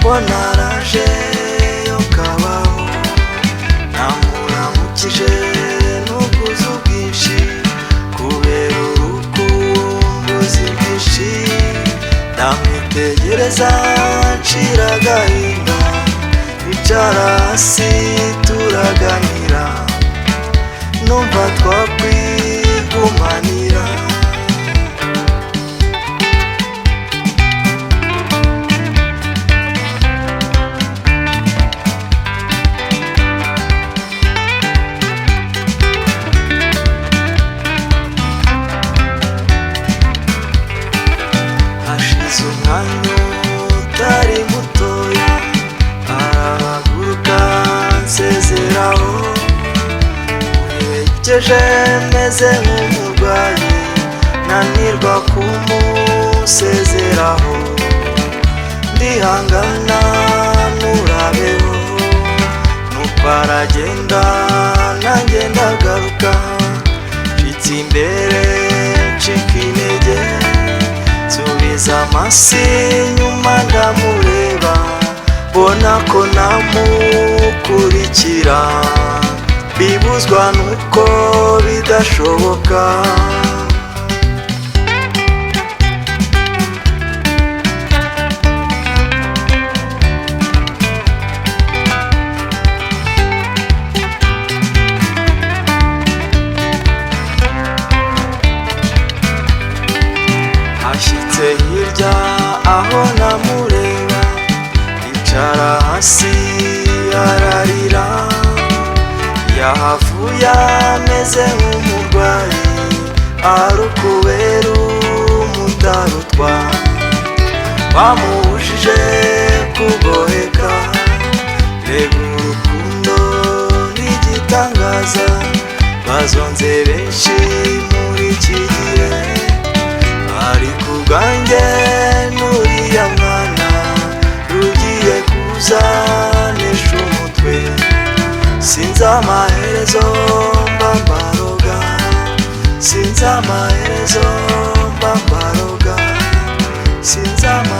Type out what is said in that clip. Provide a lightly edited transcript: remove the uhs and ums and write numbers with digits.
wanaraje yo kabaho namuramukije n'ubwuzu bwinshi kubera urukumbuzi rwinshi ndamwitegereza nshira agahinda icara hasi turaganira numva twakwigumanira hashize umwanya utari mutoya arahaguruka nsezeraho muherekeje meze nk'umurwayi nanirwa kumusezeraho ndihangana nurabeho nuko aragenda nanjye ndagaruka nshitse imbere ncika intege nsubiza amasi nyuma ndamureba mbona ko namukurikira bibuzwa nuko bidashoboka hashyitse hirya aho namureba yicara hasi ararira yahavuye ameze nk'umurwayi arukubera umutarutwa bamuhujije kugoheka reba urukundo n'igitangaza bazonze benshi muri iki gihe ariko ubwanjye n'uriya mwana rugiye kuzanesha umutwe sinzi amaherezo mbambaroga sinzi amaherezo mbambaroga sinzi amaherezo